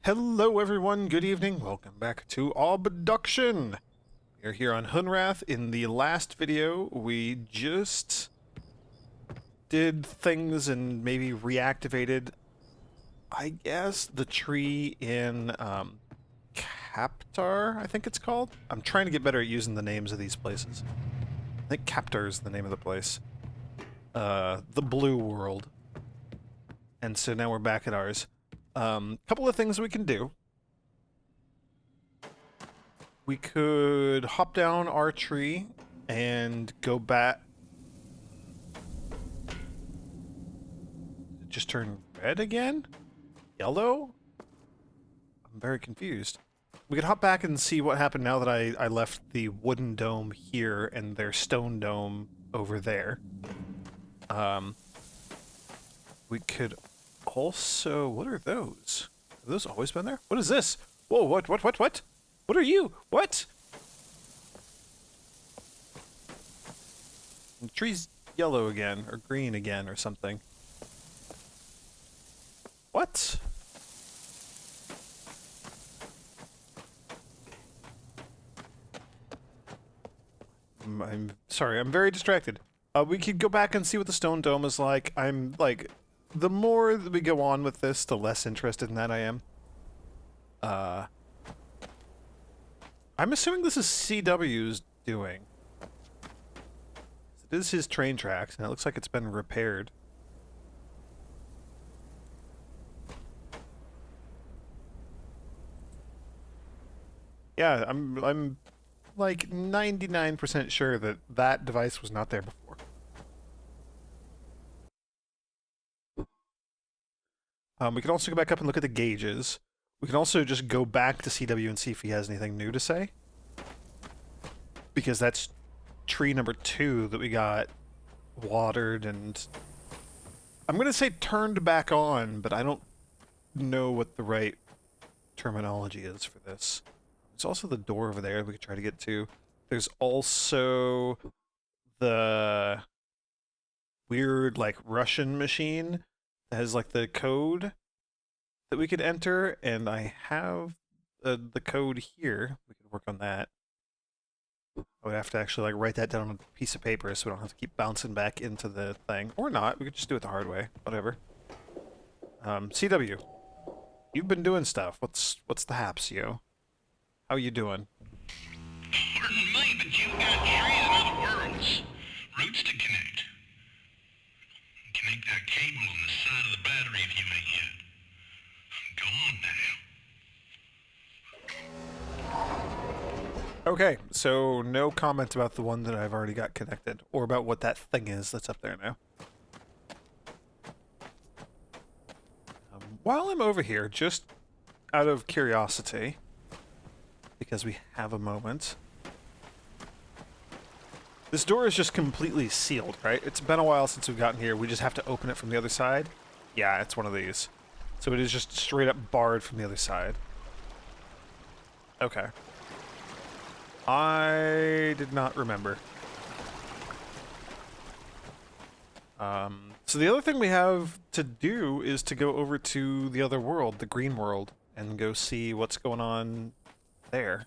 Hello everyone, good evening, welcome back to Obduction! We're here on Hooray. In the last video, we just did things and maybe reactivated, I guess, the tree in, Captar, I think it's called? I'm trying to get better at using the names of these places. I think Captar is the name of the place. The blue world. And so now we're back at ours. Couple of things we can do. We could hop down our tree and go back. Just turn red again? Yellow? I'm very confused. We could hop back and see what happened now that I left the wooden dome here and their stone dome over there. We could also... What are those? Have those always been there? What is this? Whoa, what? What are you? What? The tree's yellow again, or green again, or something. What? I'm sorry, I'm very distracted. We could go back and see what the stone dome is like. I'm, like... The more that we go on with this, the less interested in that I am. I'm assuming this is CW's doing. It is his train tracks, and it looks like it's been repaired. Yeah, I'm like 99% sure that that device was not there before. We can also go back up and look at the gauges. We can also just go back to CW and see if he has anything new to say. Because that's tree number 2 that we got watered and... I'm going to say turned back on, but I don't know what the right terminology is for this. There's also the door over there we could try to get to. There's also the weird, like, Russian machine that has, like, the code that we could enter, and I have the code here. We could work on that. I would have to actually, like, write that down on a piece of paper so we don't have to keep bouncing back into the thing. Or not. We could just do it the hard way. Whatever. CW. You've been doing stuff. What's the haps, yo? How you doing? Pardon me, but you've got trees in other worlds. Roots to connect. Connect that cable on the side of the battery if you ain't yet. Go on now. Okay, so no comment about the one that I've already got connected, or about what that thing is that's up there now. While I'm over here, just out of curiosity, because we have a moment, this door is just completely sealed, right? It's been a while since we've gotten here. We just have to open it from the other side. Yeah, it's one of these. So it is just straight up barred from the other side. Okay. I did not remember. So the other thing we have to do is to go over to the other world, the green world, and go see what's going on there.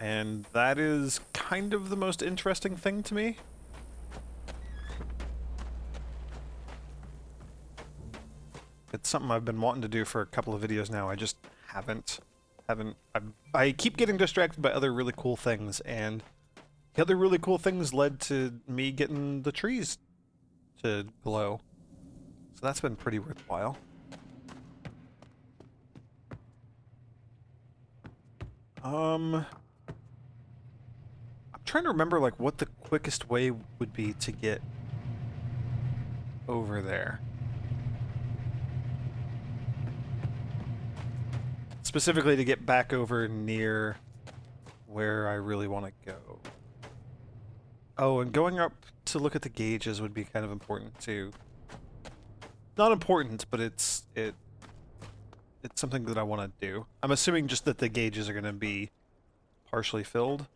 And that is kind of the most interesting thing to me. It's something I've been wanting to do for a couple of videos now. I just haven't. I keep getting distracted by other really cool things, and the other really cool things led to me getting the trees to glow. So that's been pretty worthwhile. I'm trying to remember, like, what the quickest way would be to get over there. Specifically to get back over near where I really want to go. Oh, and going up to look at the gauges would be kind of important too. Not important, but it's something that I want to do. I'm assuming just that the gauges are going to be partially filled,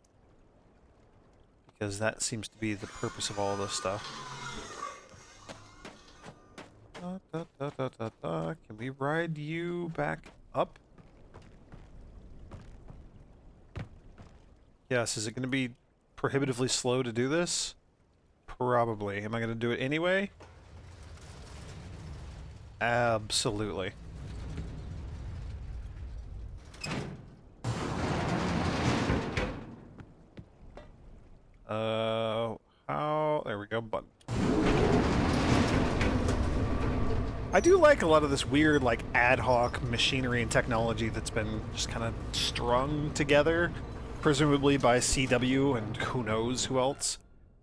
because that seems to be the purpose of all this stuff. Can we ride you back up? Yes, is it going to be prohibitively slow to do this? Probably. Am I going to do it anyway? Absolutely. How? There we go, button. I do like a lot of this weird, like, ad hoc machinery and technology that's been just kind of strung together, presumably by CW and who knows who else,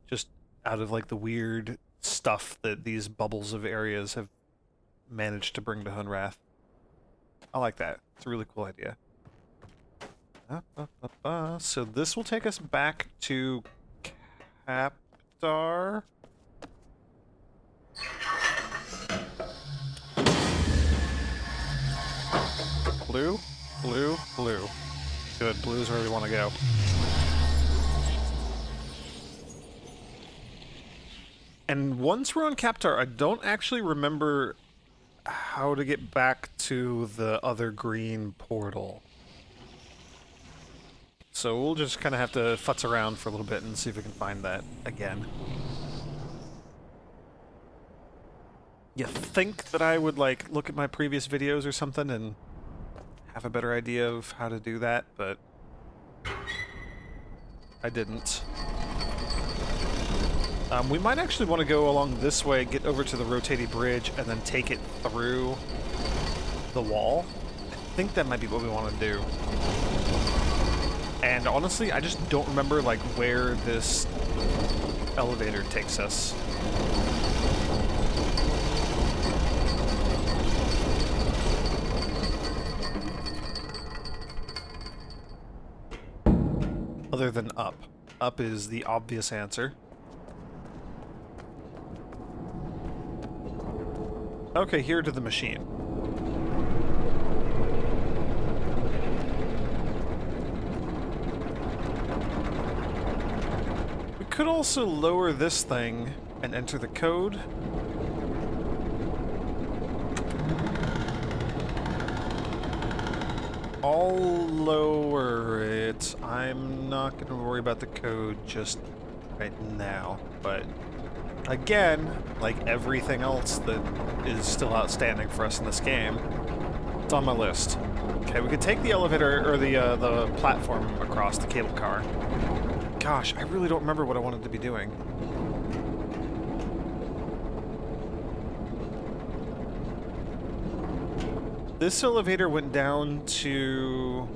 just out of, like, the weird stuff that these bubbles of areas have managed to bring to Hunrath. I like that. It's a really cool idea. So this will take us back to Captar. Blue, blue, blue. Good, blue's where we want to go. And once we're on Captar, I don't actually remember how to get back to the other green portal. So we'll just kind of have to futz around for a little bit and see if we can find that again. You think that I would, like, look at my previous videos or something and have a better idea of how to do that, but I didn't. We might actually want to go along this way, get over to the rotating bridge, and then take it through the wall. I think that might be what we want to do. And honestly, I just don't remember, like, where this elevator takes us. Other than up. Up is the obvious answer. Okay, here to the machine. We could also lower this thing and enter the code. I'll lower it. I'm not going to worry about the code just right now, but again, like everything else that is still outstanding for us in this game, it's on my list. Okay, we could take the elevator, or the platform across the cable car. Gosh, I really don't remember what I wanted to be doing. This elevator went down to...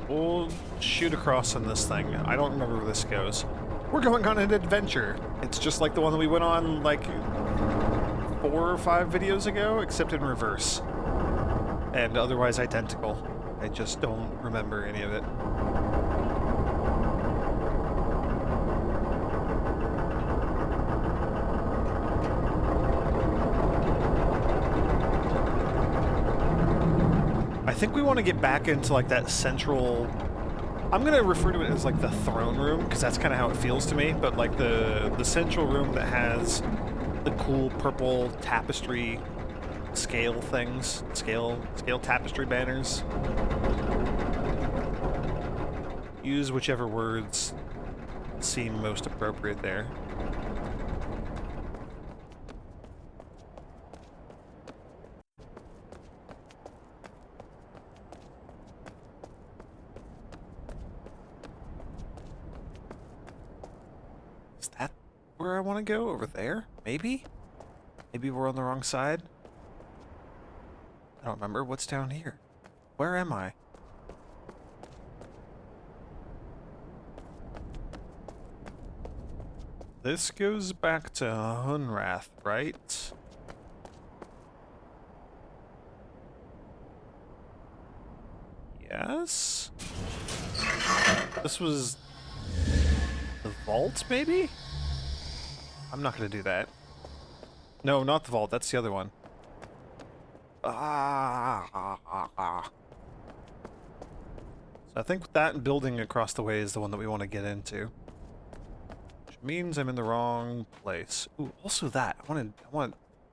We'll shoot across on this thing. I don't remember where this goes. We're going on an adventure. It's just like the one that we went on, like, 4 or 5 videos ago, except in reverse. And otherwise identical. I just don't remember any of it. I think we want to get back into, like, that central... I'm going to refer to it as, like, the throne room, because that's kind of how it feels to me, but, like, the central room that has the cool purple tapestry scale things, scale tapestry banners. Use whichever words seem most appropriate there. Is that where I want to go? Over there? Maybe? Maybe we're on the wrong side? I don't remember. What's down here? Where am I? This goes back to Hunrath, right? Yes? This was... the vault, maybe? I'm not gonna do that. No, not the vault. That's the other one. So I think that building across the way is the one that we want to get into. Which means I'm in the wrong place. Ooh, also that. I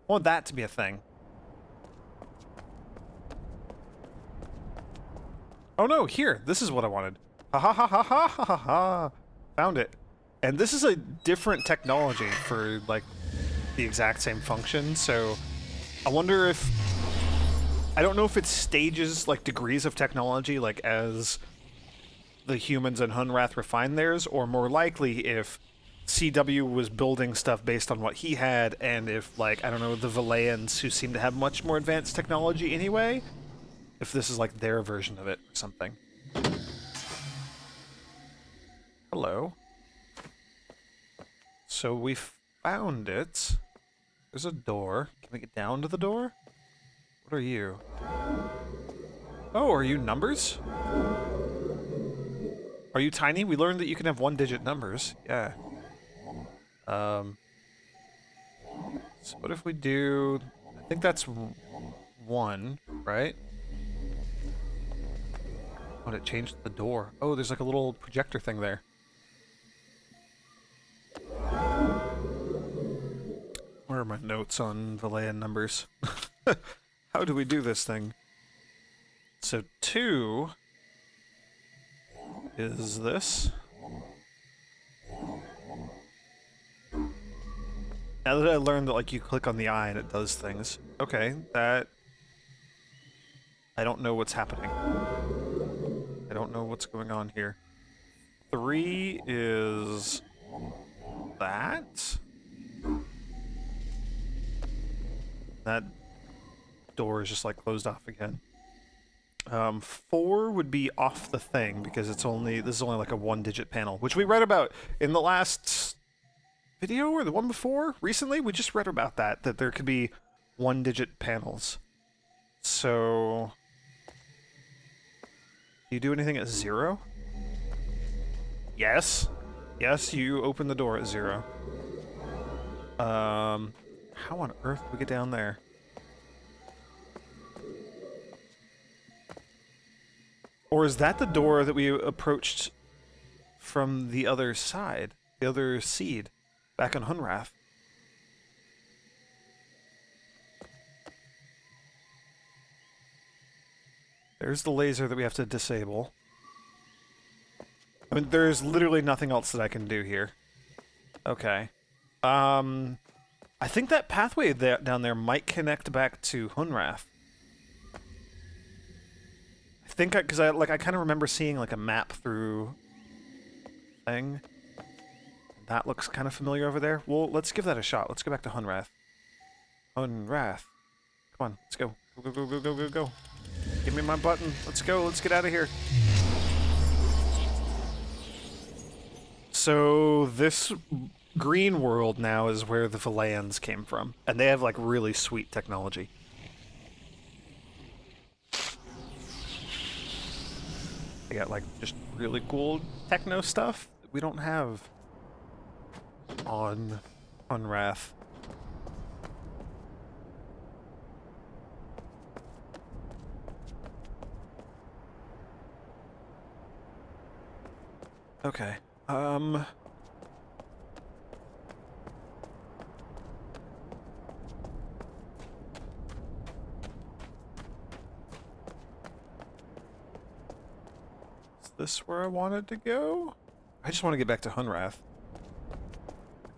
want that to be a thing. Oh no, here. This is what I wanted. Ha ha ha ha ha ha ha ha. Found it. And this is a different technology for, like, the exact same function, so I wonder if... I don't know if it stages, like, degrees of technology, like, as the humans and Hunrath refine theirs, or more likely if CW was building stuff based on what he had, and if, like, I don't know, the Valayans, who seem to have much more advanced technology anyway, if this is, like, their version of it or something. Hello. So we found it. There's a door. Can we get down to the door? What are you? Oh, are you numbers? Are you tiny? We learned that you can have one-digit numbers. Yeah. So what if we do... I think that's 1, right? Oh, it changed the door. Oh, there's like a little projector thing there. Where are my notes on Valayan numbers? How do we do this thing? So 2 is this. Now that I learned that, like, you click on the eye and it does things. Okay, that... I don't know what's happening. I don't know what's going on here. 3 is... that? That door is just, like, closed off again. 4 would be off the thing, because it's only... this is only, like, a one-digit panel, which we read about in the last video, or the one before? Recently? We just read about that there could be one-digit panels. So... do you do anything at 0? Yes. Yes, you open the door at 0. How on earth do we get down there? Or is that the door that we approached from the other side? The other seed? Back on Hunrath? There's the laser that we have to disable. I mean, there's literally nothing else that I can do here. Okay. I think that pathway down there might connect back to Hunrath. I think because I kind of remember seeing, like, a map through thing. That looks kind of familiar over there. Well, let's give that a shot. Let's go back to Hunrath. Hunrath. Come on, let's go. Go, go, go, go, go, go, go. Give me my button. Let's go. Let's get out of here. So this green world now is where the Valayans came from. And they have, like, really sweet technology. They got, like, just really cool techno stuff that we don't have on Hunrath. Okay. Is this where I wanted to go? I just want to get back to Hunrath.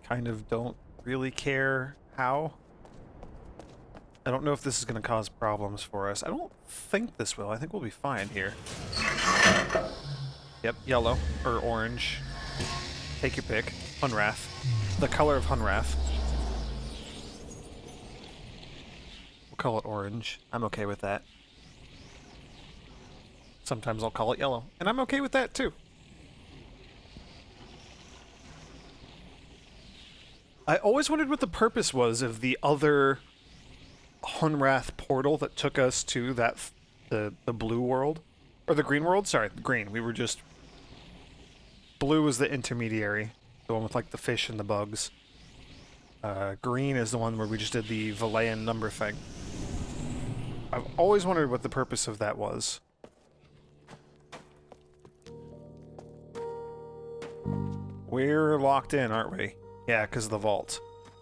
Kind of don't really care how. I don't know if this is going to cause problems for us. I don't think this will. I think we'll be fine here. Yep, yellow or orange. Take your pick. Hunrath. The color of Hunrath. We'll call it orange. I'm okay with that. Sometimes I'll call it yellow, and I'm okay with that too. I always wondered what the purpose was of the other Hunrath portal that took us to that the blue world. Or the green world? Sorry, green. We were just... blue was the intermediary. The one with, like, the fish and the bugs. Green is the one where we just did the Valayan number thing. I've always wondered what the purpose of that was. We're locked in, aren't we? Yeah, because of the vault.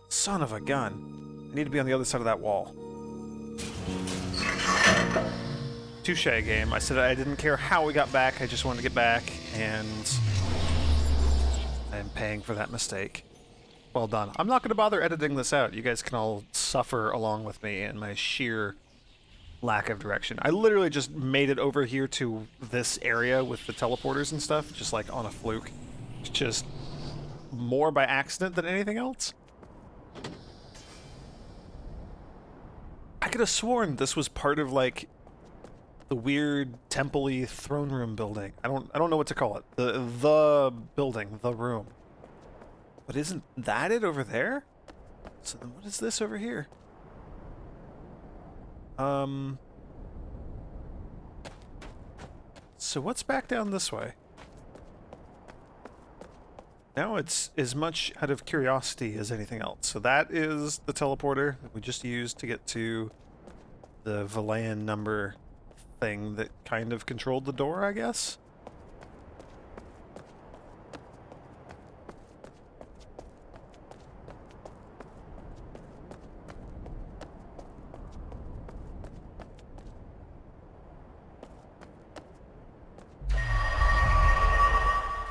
Son of a gun. I need to be on the other side of that wall. Touche, game. I said I didn't care how we got back, I just wanted to get back, and I am paying for that mistake. Well done. I'm not going to bother editing this out. You guys can all suffer along with me in my sheer lack of direction. I literally just made it over here to this area with the teleporters and stuff, just like on a fluke. Just more by accident than anything else. I could have sworn this was part of like the weird temple-y throne room building. I don't know what to call it. The building, the room. But isn't that it over there? So then what is this over here? So what's back down this way? Now it's as much out of curiosity as anything else. So that is the teleporter that we just used to get to the Valayan number thing that kind of controlled the door, I guess?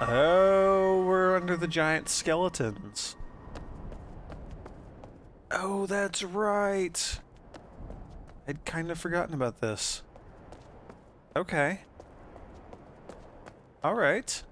Oh, we're under the giant skeletons. Oh, that's right. I'd kind of forgotten about this. Okay. All right.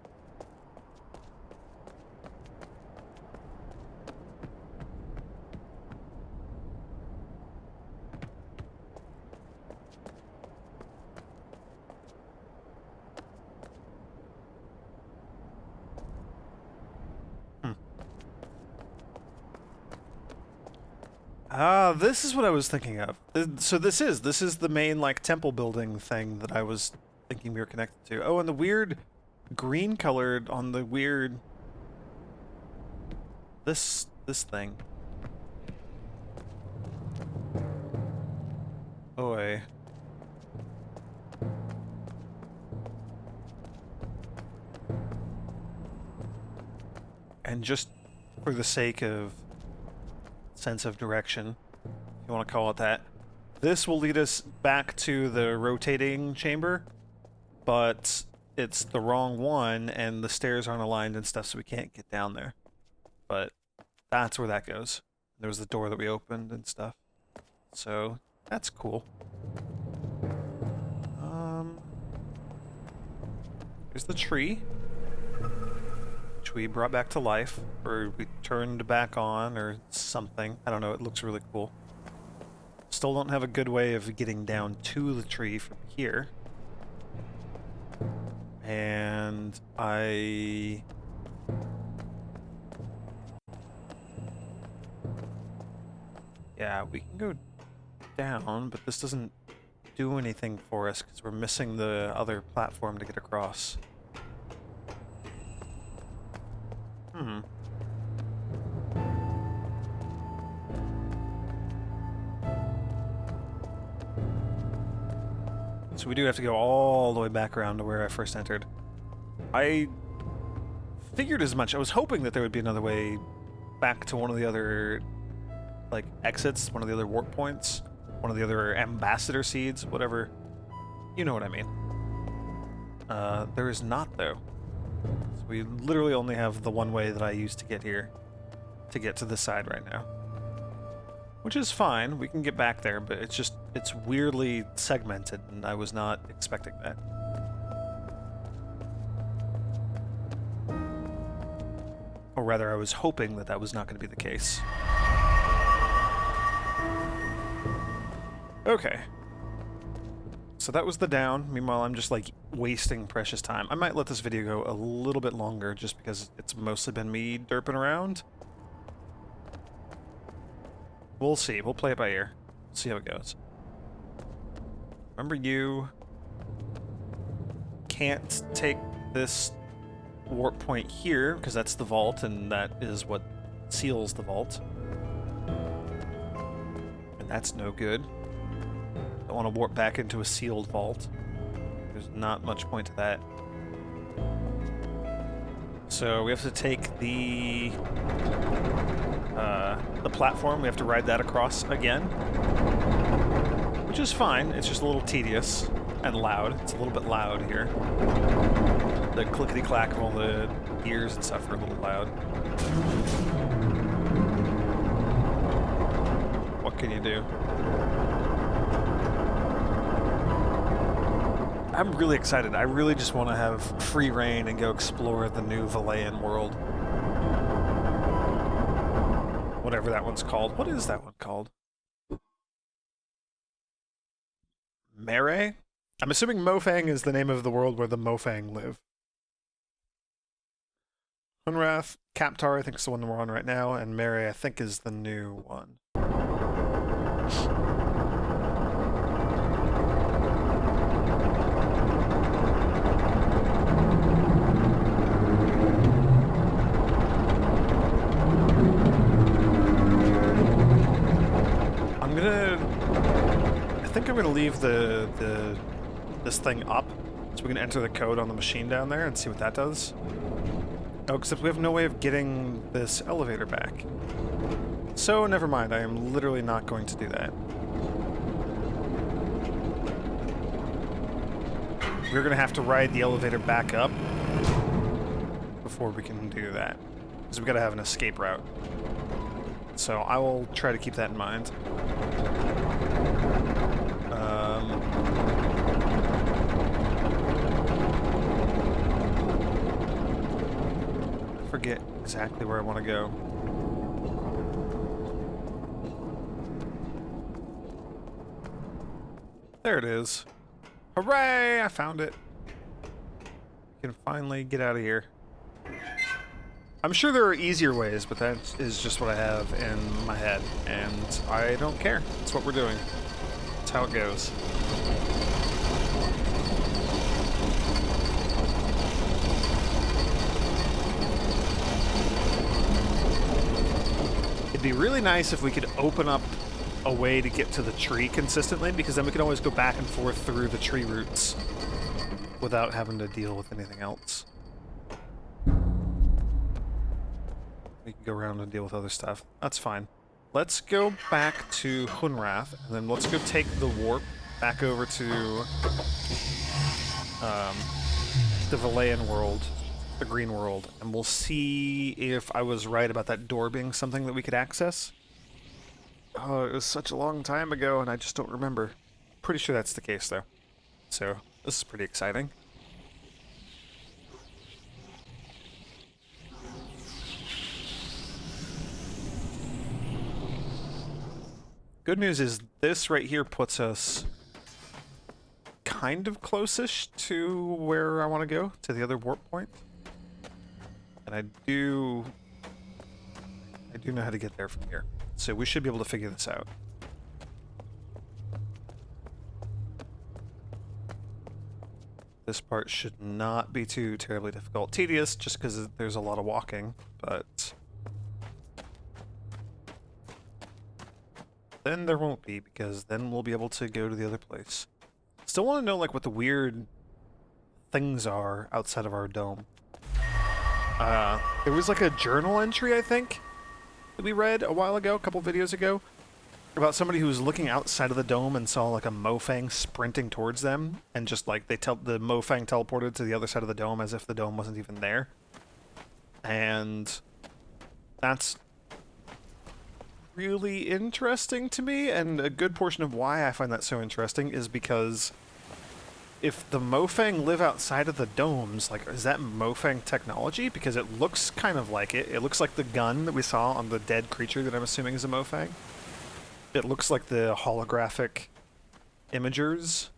Ah, this is what I was thinking of. So this is the main, like, temple building thing that I was thinking we were connected to. Oh, and the weird green colored on the weird... This thing. Oi. And just for the sake of sense of direction, if you want to call it that, this will lead us back to the rotating chamber, but it's the wrong one and the stairs aren't aligned and stuff, so we can't get down there. But that's where that goes. There was the door that we opened and stuff, so that's cool. Here's the tree, which we brought back to life, or we turned back on, or something. I don't know, it looks really cool. Still don't have a good way of getting down to the tree from here. And yeah, we can go down, but this doesn't do anything for us because we're missing the other platform to get across. So we do have to go all the way back around to where I first entered. I figured as much. I was hoping that there would be another way back to one of the other, like, exits, one of the other warp points, one of the other ambassador seeds, whatever. You know what I mean. There is not, though. So we literally only have the one way that I used to get here, to get to this side right now. Which is fine, we can get back there, but it's weirdly segmented, and I was not expecting that. Or rather, I was hoping that that was not going to be the case. Okay. So that was the down. Meanwhile, I'm just, like, wasting precious time. I might let this video go a little bit longer, just because it's mostly been me derping around. We'll see. We'll play it by ear. See how it goes. Remember, you can't take this warp point here, because that's the vault, and that is what seals the vault. And that's no good. Don't want to warp back into a sealed vault. There's not much point to that. So we have to take the platform. We have to ride that across again, which is fine. It's just a little tedious and loud. It's a little bit loud here. The clickety-clack of all the gears and stuff are a little loud. What can you do? I'm really excited. I really just want to have free reign and go explore the new Valayan world. Whatever that one's called. What is that one called? Mare? I'm assuming Mofang is the name of the world where the Mofang live. Hunrath, Kaptar, I think is the one we're on right now, and Mare, I think, is the new one. I think I'm gonna leave this thing up, so we can enter the code on the machine down there and see what that does. Oh, except we have no way of getting this elevator back. So never mind, I am literally not going to do that. We're gonna have to ride the elevator back up before we can do that, because we gotta have an escape route. So I will try to keep that in mind. I forget exactly where I want to go. There it is. Hooray! I found it. We can finally get out of here. I'm sure there are easier ways, but that is just what I have in my head, and I don't care. That's what we're doing. That's how it goes. It'd be really nice if we could open up a way to get to the tree consistently, because then we can always go back and forth through the tree roots without having to deal with anything else. We can go around and deal with other stuff. That's fine. Let's go back to Hunrath, and then let's go take the warp back over to the Valayan world, the green world, and we'll see if I was right about that door being something that we could access. Oh, it was such a long time ago, and I just don't remember. Pretty sure that's the case, though. So, this is pretty exciting. Good news is this right here puts us kind of close-ish to where I want to go, to the other warp point. And I do know how to get there from here. So we should be able to figure this out. This part should not be too terribly difficult. Tedious, just because there's a lot of walking, but then there won't be, because then we'll be able to go to the other place. Still want to know, like, what the weird things are outside of our dome. There was, like, a journal entry, I think, that we read a while ago, a couple videos ago, about somebody who was looking outside of the dome and saw, like, a Mofang sprinting towards them, and just, like, the Mofang teleported to the other side of the dome as if the dome wasn't even there. And that's really interesting to me, and a good portion of why I find that so interesting is because if the Mofang live outside of the domes, like, is that Mofang technology? Because it looks kind of like it. It looks like the gun that we saw on the dead creature that I'm assuming is a Mofang. It looks like the holographic imagers.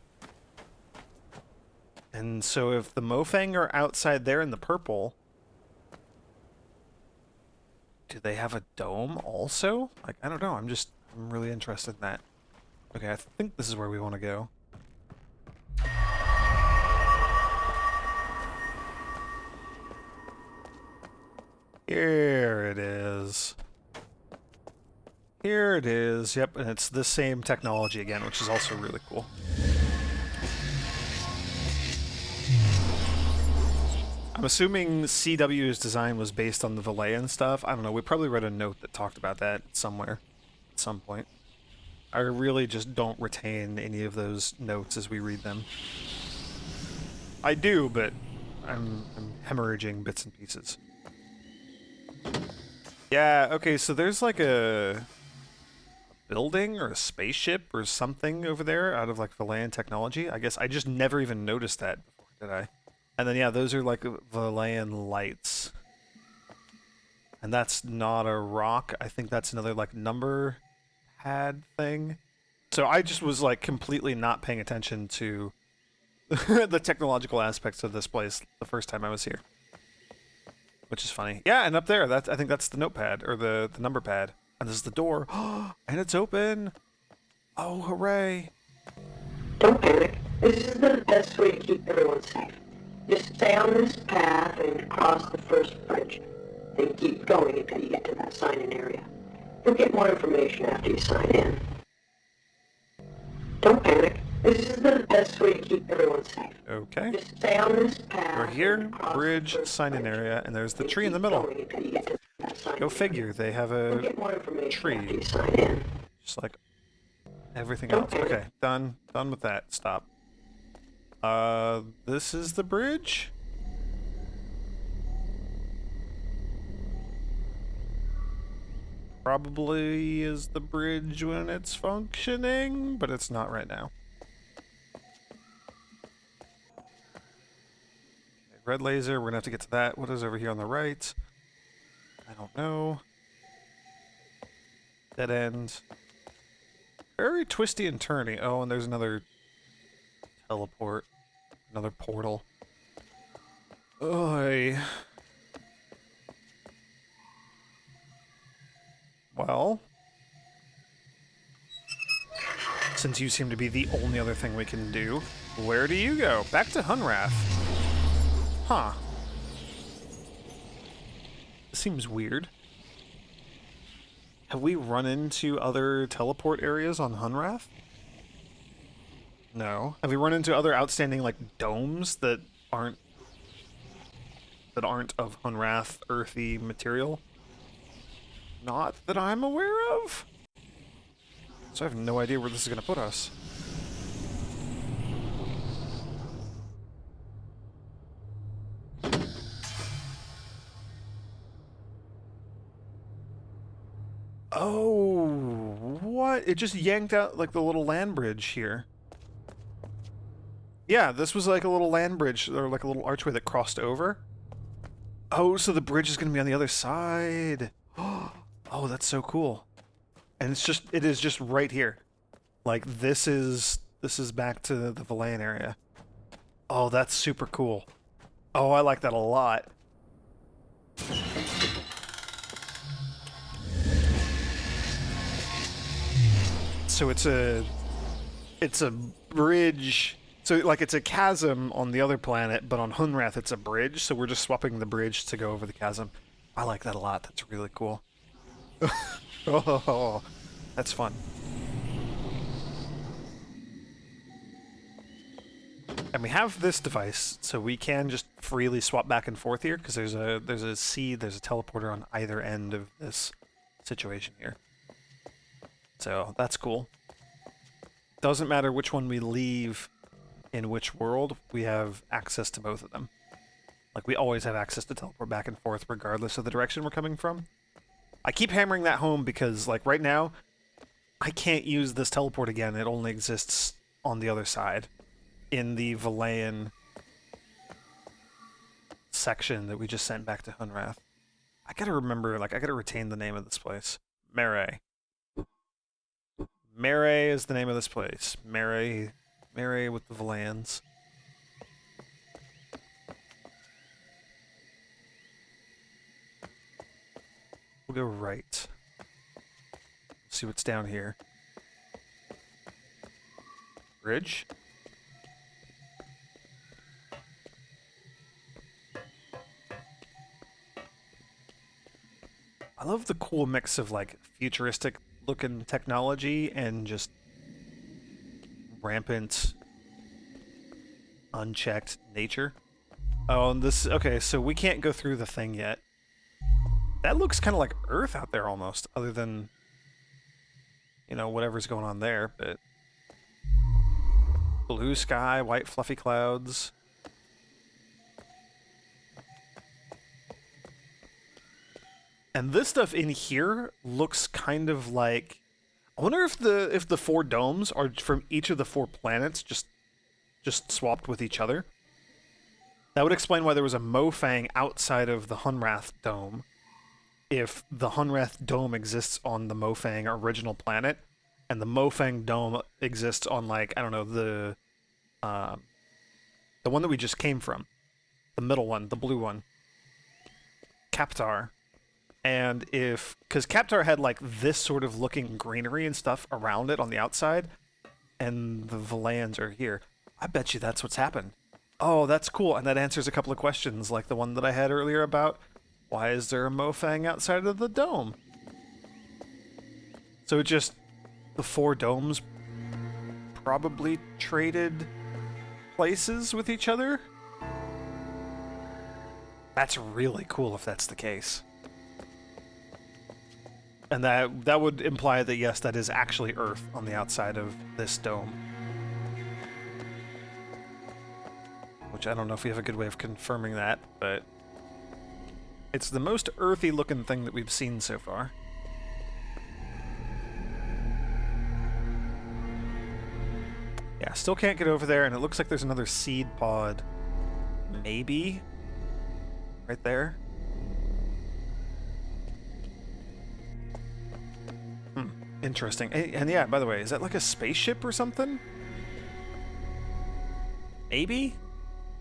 And so if the Mofang are outside there in the purple, do they have a dome also? Like, I don't know. I'm really interested in that. Okay, I think this is where we want to go. Here it is. Here it is. Yep, and it's the same technology again, which is also really cool. I'm assuming CW's design was based on the Valayan stuff. I don't know. We probably read a note that talked about that somewhere at some point. I really just don't retain any of those notes as we read them. I do, but I'm hemorrhaging bits and pieces. Yeah, okay, so there's like a building or a spaceship or something over there out of like Valayan technology. I guess I just never even noticed that before, did I? And then yeah, those are like Valayan lights. And that's not a rock. I think that's another like number pad thing. So I just was like completely not paying attention to the technological aspects of this place the first time I was here. Which is funny. Yeah, and up there, I think that's the notepad, or the number pad. And this is the door. And it's open! Oh, hooray! Don't panic. This is the best way to keep everyone safe. Just stay on this path and cross the first bridge. Then keep going until you get to that sign-in area. You'll get more information after you sign in. Don't panic. This is the best way to keep everyone safe. Okay. Just stay on this path. We're here, and cross bridge, the first sign-in bridge. area, and there's the Then tree in the keep middle. going until you get to that sign-in Go area. figure, they have You'll a get more information tree. after you sign in. Just like everything Don't else. panic. Okay, done with that. Stop. This is the bridge? Probably is the bridge when it's functioning, but it's not right now. Okay, red laser, we're gonna have to get to that. What is over here on the right? I don't know. Dead end. Very twisty and turny. Oh, and there's another teleport. Another portal. Oy. Well, since you seem to be the only other thing we can do, where do you go? Back to Hunrath. Huh. Seems weird. Have we run into other teleport areas on Hunrath? No. Have we run into other outstanding like domes that aren't of Hunrath earthy material? Not that I'm aware of. So I have no idea where this is going to put us. Oh, what? It just yanked out like the little land bridge here. Yeah, this was like a little land bridge, or like a little archway that crossed over. Oh, so the bridge is going to be on the other side. Oh, that's so cool. And it is just right here. Like this is back to the Valayan area. Oh, that's super cool. Oh, I like that a lot. So it's a bridge. So like it's a chasm on the other planet, but on Hunrath it's a bridge. So we're just swapping the bridge to go over the chasm. I like that a lot. That's really cool. Oh, that's fun. And we have this device, so we can just freely swap back and forth here, because there's a seed, there's a teleporter on either end of this situation here. So that's cool. Doesn't matter which one we leave in which world, we have access to both of them. Like, we always have access to teleport back and forth regardless of the direction we're coming from. I keep hammering that home because, like, right now, I can't use this teleport again. It only exists on the other side, in the Valayan section that we just sent back to Hunrath. I gotta remember, like, I gotta retain the name of this place. Hooray. Hooray is the name of this place. Hooray with the Valayans. We'll go right. See what's down here. Bridge? I love the cool mix of like futuristic looking technology and just rampant, unchecked nature. Oh, and this... Okay, so we can't go through the thing yet. That looks kind of like Earth out there almost, other than, you know, whatever's going on there, but... Blue sky, white fluffy clouds. And this stuff in here looks kind of like... I wonder if the 4 domes are from each of the 4 planets, just swapped with each other. That would explain why there was a Mofang outside of the Hunrath dome. If the Hunrath dome exists on the Mofang original planet, and the Mofang dome exists on, like, I don't know, the one that we just came from. The middle one, the blue one. Kaptar. And if... Because Kaptar had, like, this sort of looking greenery and stuff around it on the outside, and the Valans are here. I bet you that's what's happened. Oh, that's cool, and that answers a couple of questions, like the one that I had earlier about why is there a Mofang outside of the dome? So it just... The 4 domes probably traded places with each other? That's really cool if that's the case. And that would imply that, yes, that is actually Earth on the outside of this dome. Which I don't know if we have a good way of confirming that, but... It's the most earthy looking thing that we've seen so far. Yeah, still can't get over there, and it looks like there's another seed pod. Maybe? Right there? Interesting. And yeah, by the way, is that like a spaceship or something? Maybe?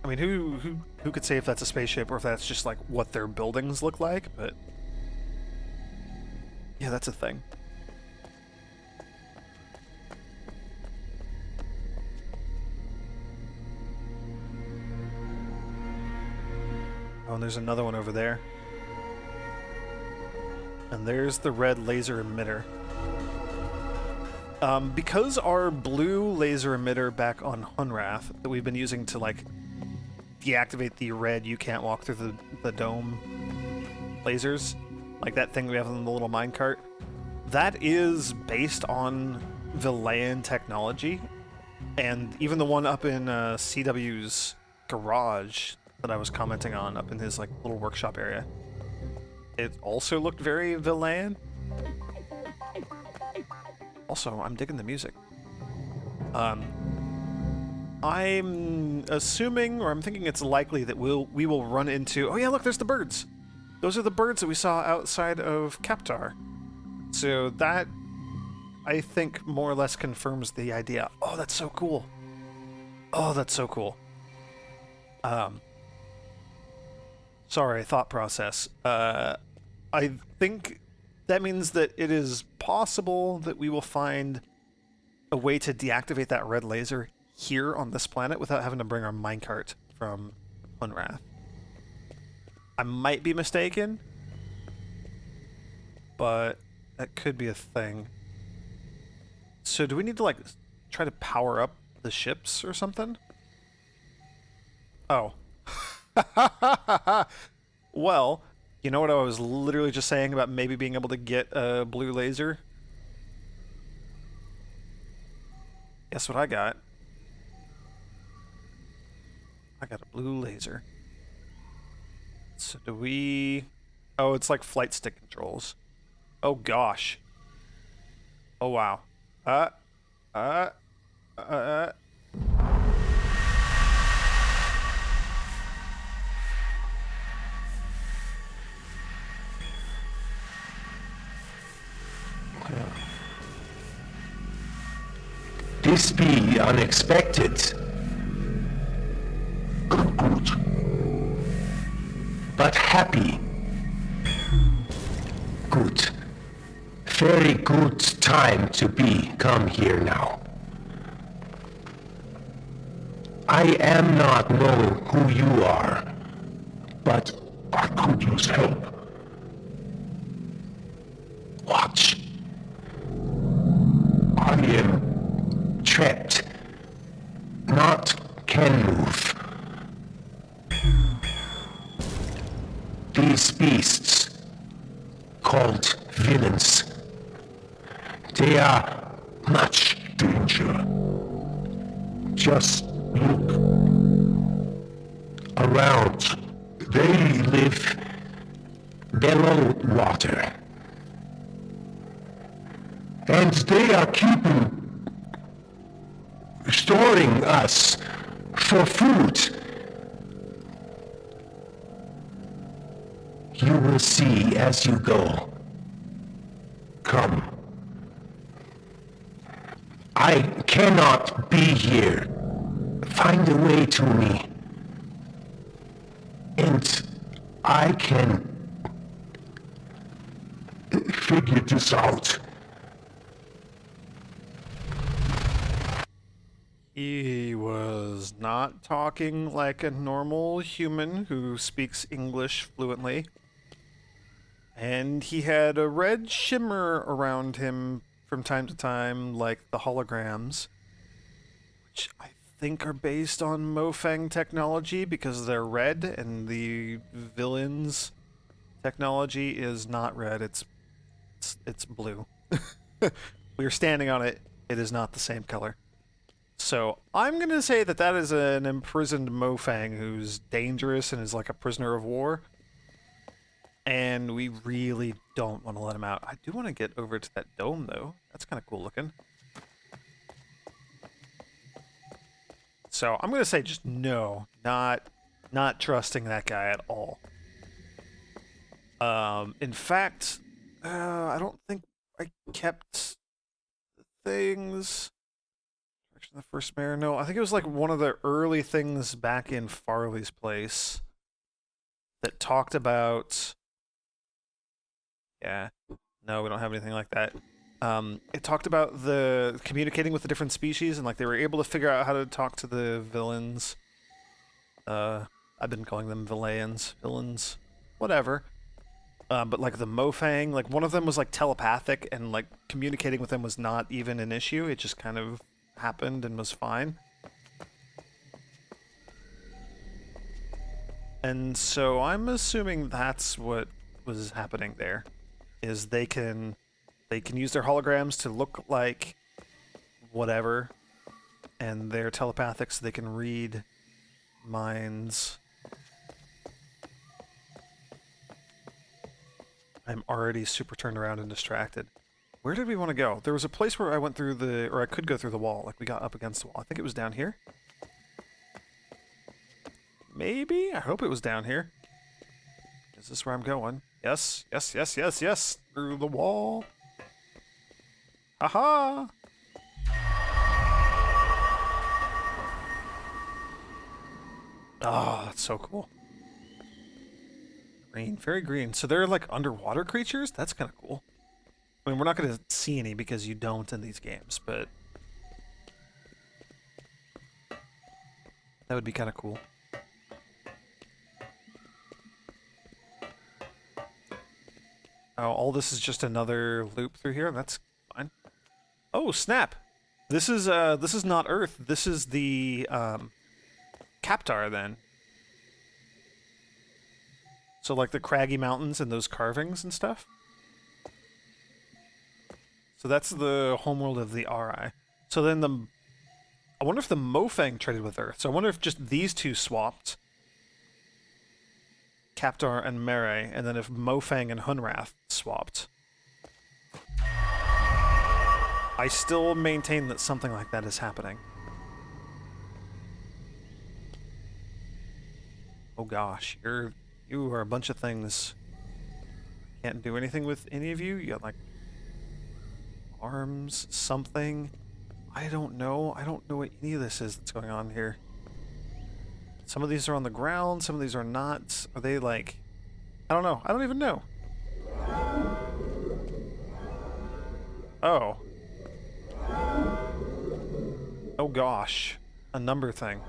I mean, who could say if that's a spaceship or if that's just like what their buildings look like, but... Yeah, that's a thing. Oh, and there's another one over there. And there's the red laser emitter. Because our blue laser emitter back on Hunrath that we've been using to, like, deactivate the red you can't walk through the dome lasers, like that thing we have in the little minecart, that is based on Villain technology. And even the one up in CW's garage that I was commenting on up in his, like, little workshop area, it also looked very Villain. Also, I'm digging the music. I'm assuming, or I'm thinking it's likely that we will run into... Oh yeah, look, there's the birds! Those are the birds that we saw outside of Kaptar. So that, I think, more or less confirms the idea. Oh, that's so cool. Oh, that's so cool. Sorry, thought process. I think that means that it is possible that we will find a way to deactivate that red laser here on this planet without having to bring our minecart from Hunrath. I might be mistaken, but that could be a thing. So do we need to, like, try to power up the ships or something? Oh. Well, you know what I was literally just saying about maybe being able to get a blue laser? Guess what I got? I got a blue laser. So do we... Oh, it's like flight stick controls. Oh gosh. Oh wow. This be unexpected. Good. But happy. Good. Very good time to be come here now. I am not know who you are, but I could use help. Watch. trapped, not can move. These beasts, called villains, they are much danger. Just look around. They live below water. And they are storing us for food. You will see as you go. Come. I cannot be here. Find a way to me. And I can figure this out. He was not talking like a normal human who speaks English fluently. And he had a red shimmer around him from time to time, like the holograms, which I think are based on Mofang technology because they're red, and the villain's technology is not red, it's blue. We are standing on it, it is not the same color. So I'm going to say that that is an imprisoned Mofang who's dangerous and is like a prisoner of war. And we really don't want to let him out. I do want to get over to that dome, though. That's kind of cool looking. So I'm going to say just no. Not trusting that guy at all. In fact, I don't think I kept the things... The first mayor? No, I think it was like one of the early things back in Farley's place that talked about... Yeah. No, we don't have anything like that. It talked about the communicating with the different species, and like they were able to figure out how to talk to the villains. I've been calling them villains, whatever. But like the Mofang, like one of them was like telepathic, and like communicating with them was not even an issue. It just kind of happened and was fine. And so I'm assuming that's what was happening there. Is they can use their holograms to look like whatever, and they're telepathic, so they can read minds. I'm already super turned around and distracted. Where did we want to go? There was a place where I went through or I could go through the wall, like we got up against the wall. I think it was down here. Maybe? I hope it was down here. Is this where I'm going? Yes, yes, yes, yes, yes! Through the wall! Haha! Oh, that's so cool. Green, very green. So they're like underwater creatures? That's kind of cool. I mean, we're not going to see any because you don't in these games, but... that would be kind of cool. Oh, all this is just another loop through here? That's fine. Oh, snap! This is not Earth. This is the, Captar, then. So, like, the craggy mountains and those carvings and stuff? So that's the homeworld of the RI. So then I wonder if the Mofang traded with Earth. So I wonder if just these two swapped. Captar and Mere, and then if Mofang and Hunrath swapped. I still maintain that something like that is happening. Oh gosh, you are a bunch of things. Can't do anything with any of you. You got like arms, something. I don't know. I don't know what any of this is that's going on here. Some of these are on the ground, some of these are not. Are they like... I don't know. I don't even know. Oh. Oh gosh. A number thing.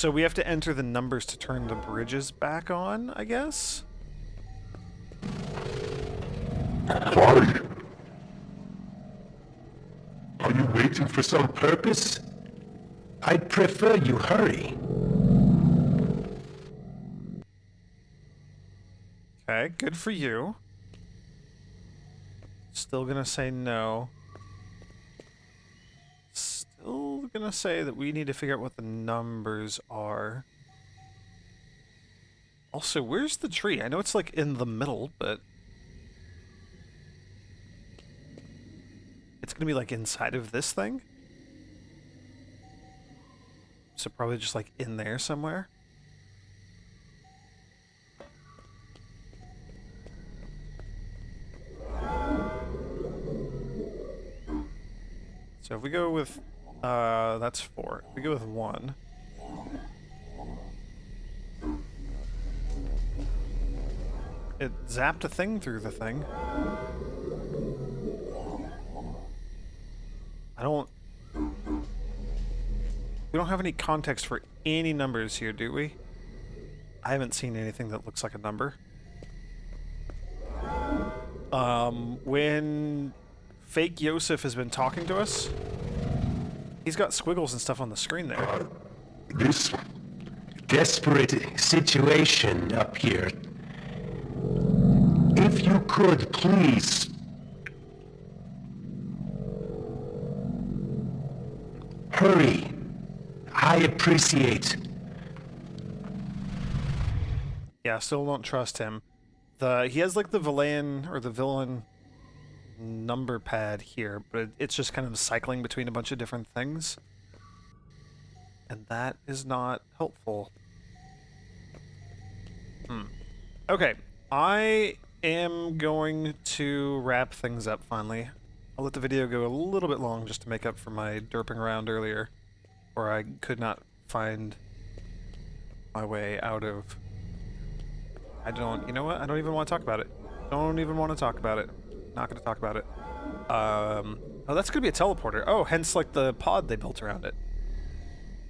So we have to enter the numbers to turn the bridges back on, I guess? Why? Are you waiting for some purpose? I'd prefer you hurry. Okay, good for you. Still gonna say no. Still gonna say that we need to figure out what the numbers are. Also, where's the tree? I know it's like in the middle, but... it's gonna be like inside of this thing? So probably just like in there somewhere? So if we go with, that's 4. If we go with 1. It zapped a thing through the thing. We don't have any context for any numbers here, do we? I haven't seen anything that looks like a number. When fake Yosef has been talking to us, he's got squiggles and stuff on the screen there. This desperate situation up here. If you could, please. Hurry. I appreciate. Yeah, still don't trust him. He has like the villain number pad here, but it's just kind of cycling between a bunch of different things. And that is not helpful. Okay, I am going to wrap things up finally. I'll let the video go a little bit long just to make up for my derping around earlier, where I could not find my way out of... you know what? I don't even want to talk about it. Don't even want to talk about it. Not going to talk about it. Oh, that's going to be a teleporter. Oh, hence like the pod they built around it.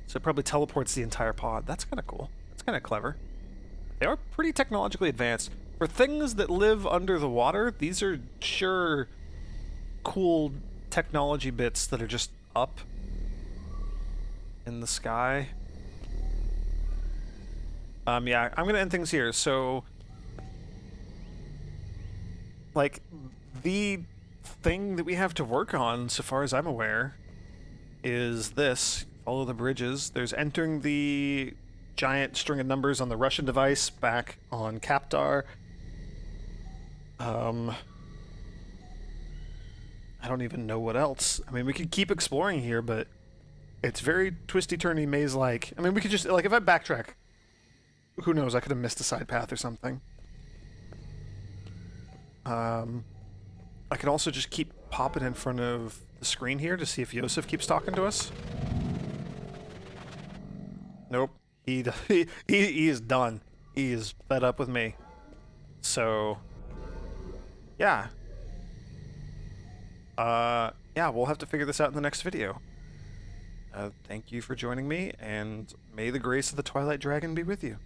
So it probably teleports the entire pod. That's kind of cool. That's kind of clever. They are pretty technologically advanced. For things that live under the water, these are sure cool technology bits that are just up in the sky. Yeah, I'm gonna end things here. So, like, the thing that we have to work on, so far as I'm aware, is this. Follow the bridges. There's entering the giant string of numbers on the Russian device back on Kaptar. I don't even know what else. I mean, we could keep exploring here, but it's very twisty-turny maze-like. I mean, we could just, like, if I backtrack, who knows, I could have missed a side path or something. I could also just keep popping in front of the screen here to see if Yosef keeps talking to us. Nope. He is done. He is fed up with me. So, yeah. Yeah, we'll have to figure this out in the next video. Thank you for joining me, and may the grace of the Twilight Dragon be with you.